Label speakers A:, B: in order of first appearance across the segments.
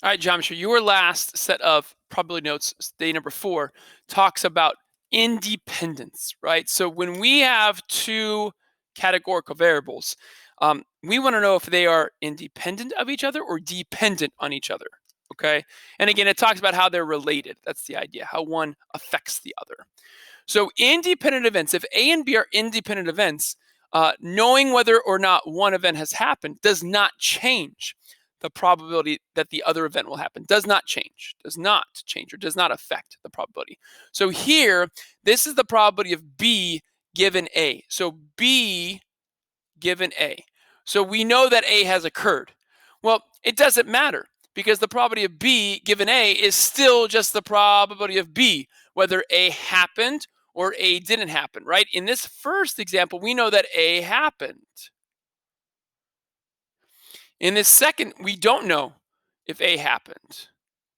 A: All right, John, your last set of probability notes, day number 4, talks about independence, right? So when we have two categorical variables, we want to know if they are independent of each other or dependent on each other, okay? And again, it talks about how they're related. That's the idea, how one affects the other. So independent events, if A and B are independent events, knowing whether or not one event has happened does not change the probability that the other event will happen. Does not change, or does not affect the probability. So here, this is the probability of B given A. So B given A. So we know that A has occurred. Well, it doesn't matter because the probability of B given A is still just the probability of B, whether A happened or A didn't happen, right? In this first example, we know that A happened. In this second, we don't know if A happened.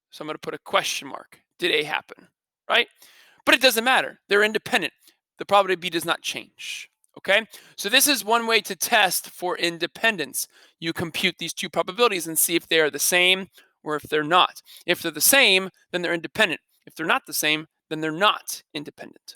A: So I'm going to put a question mark. Did A happen, right? But it doesn't matter. They're independent. The probability of B does not change. Okay, so this is one way to test for independence. You compute these two probabilities and see if they are the same or if they're not. If they're the same, then they're independent. If they're not the same, then they're not independent.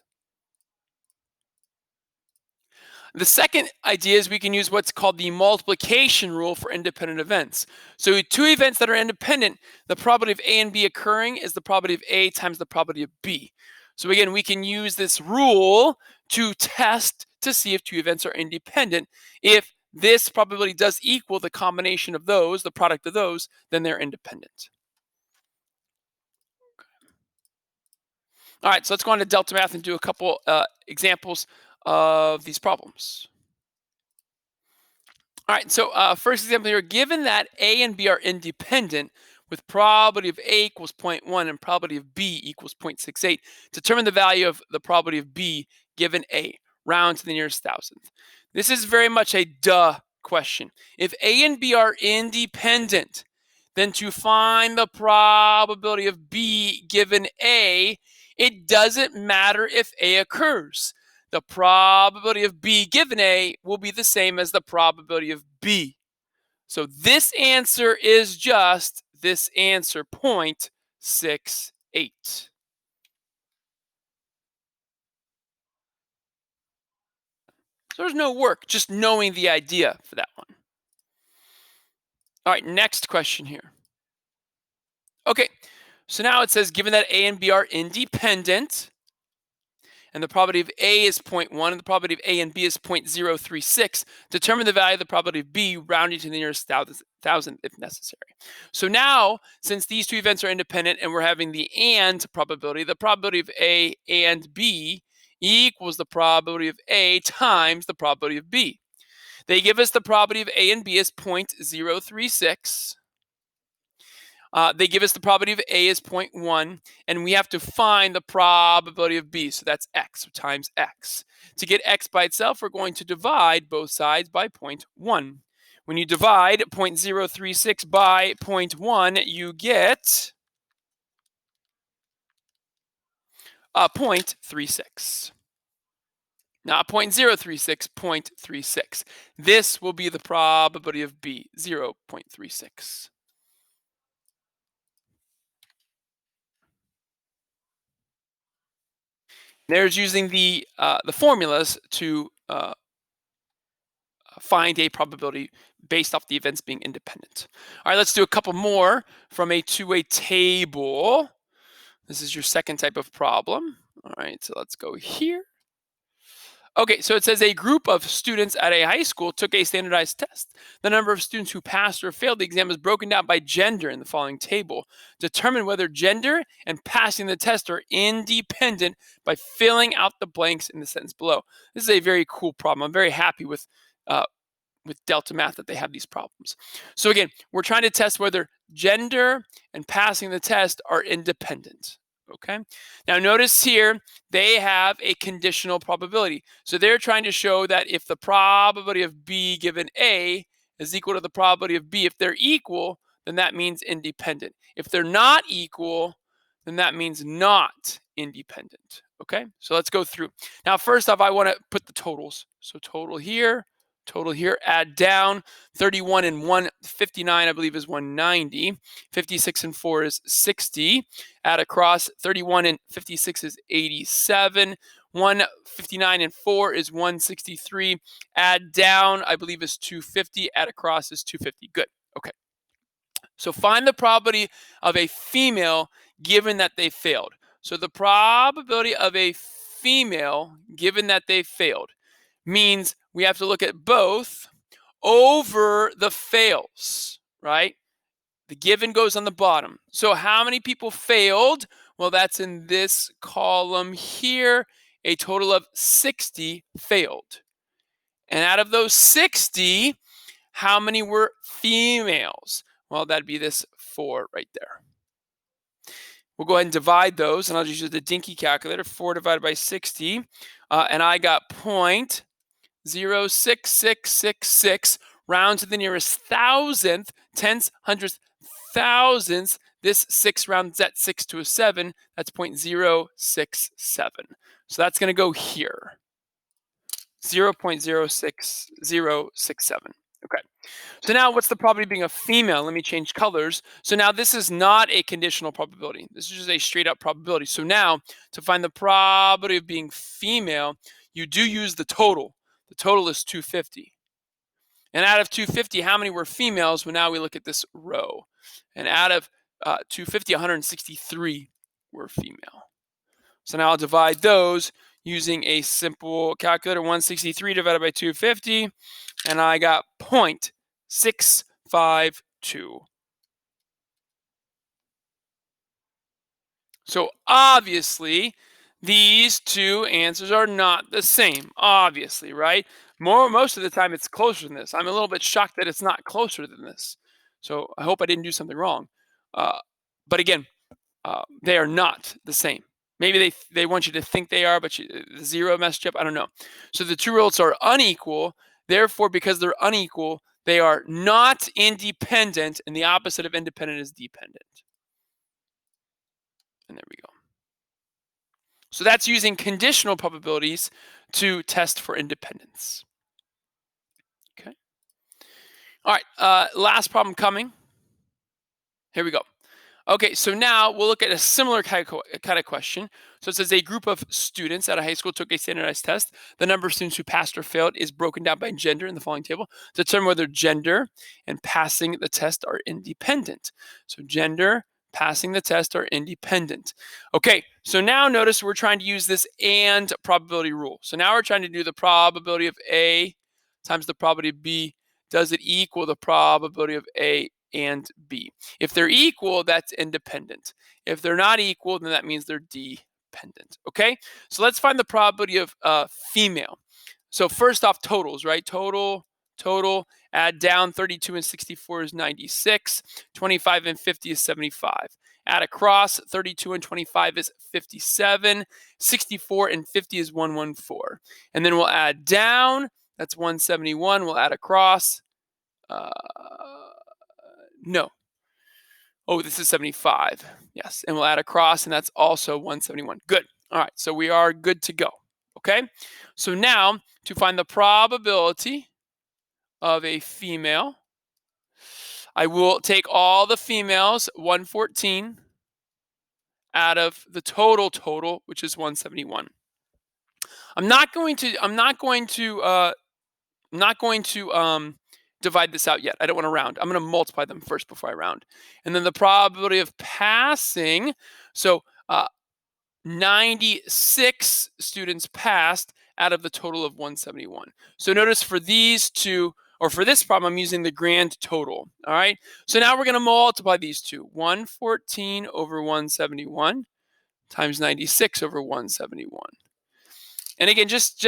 A: The second idea is we can use what's called the multiplication rule for independent events. So two events that are independent, the probability of A and B occurring is the probability of A times the probability of B. So again, we can use this rule to test to see if two events are independent. If this probability does equal the combination of those, the product of those, then they're independent. All right, so let's go on to delta math and do a couple examples of these problems. All right, so first example here, given that A and B are independent with probability of A equals 0.1 and probability of B equals 0.68, determine the value of the probability of B given A, round to the nearest thousandth. This is very much a duh question. If A and B are independent, then to find the probability of B given A, it doesn't matter if A occurs. The probability of B given A will be the same as the probability of B. So this answer is just this answer, 0.68. So there's no work, just knowing the idea for that one. All right, next question here. Okay, so now it says, given that A and B are independent, and the probability of A is 0.1 and the probability of A and B is 0.036, determine the value of the probability of B rounding to the nearest thousandth if necessary. So now, since these two events are independent and we're having the and probability, the probability of A and B equals the probability of A times the probability of B. They give us the probability of A and B as 0.036. They give us the probability of A is 0.1, and we have to find the probability of B. So that's x, so times x. To get x by itself, we're going to divide both sides by 0.1. When you divide 0.036 by 0.1, you get 0.36. Not 0.036, 0.36. This will be the probability of B, 0.36. There's using the formulas to find a probability based off the events being independent. All right, let's do a couple more from a two-way table. This is your second type of problem. All right, so let's go here. Okay, so it says a group of students at a high school took a standardized test. The number of students who passed or failed the exam is broken down by gender in the following table. Determine whether gender and passing the test are independent by filling out the blanks in the sentence below. This is a very cool problem. I'm very happy with Delta Math that they have these problems. So again, we're trying to test whether gender and passing the test are independent. Okay. Now notice here, they have a conditional probability. So they're trying to show that if the probability of B given A is equal to the probability of B, if they're equal, then that means independent. If they're not equal, then that means not independent. Okay. So let's go through. Now, first off, I want to put the totals. So total here, total here, add down 31 and 159, I believe, is 190. 56 and 4 is 60. Add across 31 and 56 is 87. 159 and 4 is 163. Add down, I believe, is 250. Add across is 250. Good. Okay. So find the probability of a female given that they failed. So the probability of a female given that they failed means we have to look at both over the fails, right? The given goes on the bottom. So how many people failed? Well, that's in this column here. A total of 60 failed. And out of those 60, how many were females? Well, that'd be this 4 right there. We'll go ahead and divide those, and I'll just use the dinky calculator. 4 divided by 60, and I got 0.06666, round to the nearest thousandth, tenths, hundredths, thousandths. This 6 rounds that 6 to a 7. That's 0.067. So that's going to go here. 0.06067. Okay. So now what's the probability of being a female? Let me change colors. So now this is not a conditional probability. This is just a straight up probability. So now to find the probability of being female, you do use the total. The total is 250. And out of 250, how many were females? Well, now we look at this row. And out of 250, 163 were female. So now I'll divide those using a simple calculator. 163 divided by 250, and I got 0.652. So obviously, these two answers are not the same, obviously, right? Most of the time it's closer than this. I'm a little bit shocked that it's not closer than this. So I hope I didn't do something wrong. But again, they are not the same. Maybe they want you to think they are, but the zero messed you up. I don't know. So the two results are unequal. Therefore, because they're unequal, they are not independent, and the opposite of independent is dependent. And there we go. So that's using conditional probabilities to test for independence. Okay. All right. Last problem coming. Here we go. Okay, so now we'll look at a similar kind of question. So it says a group of students at a high school took a standardized test. The number of students who passed or failed is broken down by gender in the following table to determine whether gender and passing the test are independent. So gender, passing the test are independent. Okay, so now notice we're trying to use this and probability rule. So now we're trying to do the probability of A times the probability of B. Does it equal the probability of A and B? If they're equal, that's independent. If they're not equal, then that means they're dependent. Okay, so let's find the probability of female. So first off, totals, right? Total, add down 32 and 64 is 96. 25 and 50 is 75. Add across 32 and 25 is 57. 64 and 50 is 114. And then we'll add down, that's 171. We'll add across. No. Oh, this is 75. Yes. And we'll add across, and that's also 171. Good. All right. So we are good to go. Okay. So now to find the probability of a female, I will take all the females, 114, out of the total, which is 171. I'm not going to divide this out yet. I don't want to round. I'm going to multiply them first before I round. And then the probability of passing. So 96 students passed out of the total of 171. So notice for these two, or for this problem, I'm using the grand total. All right. So now we're going to multiply these two. 114 over 171 times 96 over 171. And again, just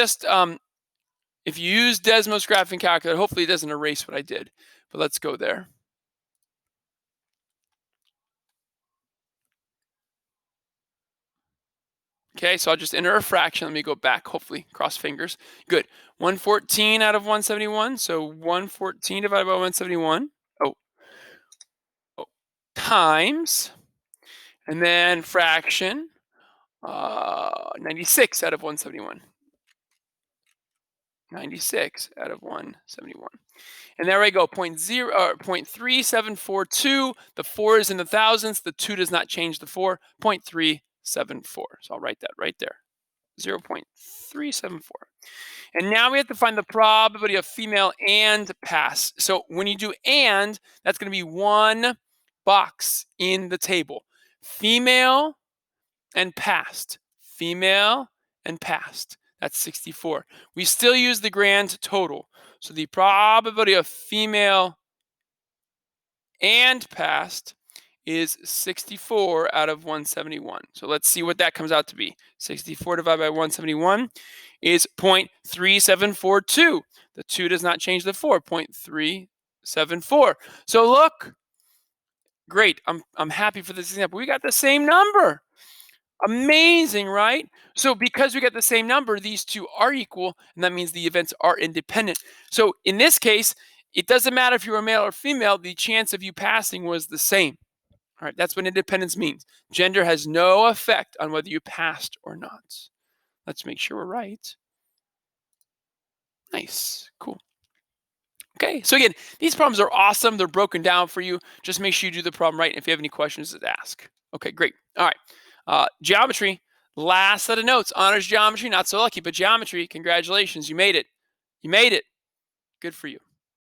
A: if you use Desmos graphing calculator, hopefully it doesn't erase what I did, but let's go there. Okay, so I'll just enter a fraction. Let me go back, hopefully, cross fingers. Good. 114 out of 171, so 114 divided by 171. Oh, times, and then fraction, 96 out of 171. 96 out of 171. And there we go, 0.3742. The 4 is in the thousands. The 2 does not change the 4, 0.374. So I'll write that right there, 0.374. And now we have to find the probability of female and pass. So when you do and, that's going to be one box in the table. Female and passed. Female and passed. That's 64. We still use the grand total. So the probability of female and passed is 64 out of 171. So let's see what that comes out to be. 64 divided by 171 is 0.3742. The 2 does not change the 4, 0.374. So look, great. I'm happy for this example. We got the same number. Amazing, right? So because we got the same number, these two are equal, and that means the events are independent. So in this case, it doesn't matter if you're a male or female, the chance of you passing was the same. All right, that's what independence means. Gender has no effect on whether you passed or not. Let's make sure we're right. Nice, cool. Okay, so again, these problems are awesome. They're broken down for you. Just make sure you do the problem right. And if you have any questions, just ask. Okay, great. All right, geometry. Last set of notes. Honors geometry, not so lucky, but geometry. Congratulations, you made it. You made it. Good for you.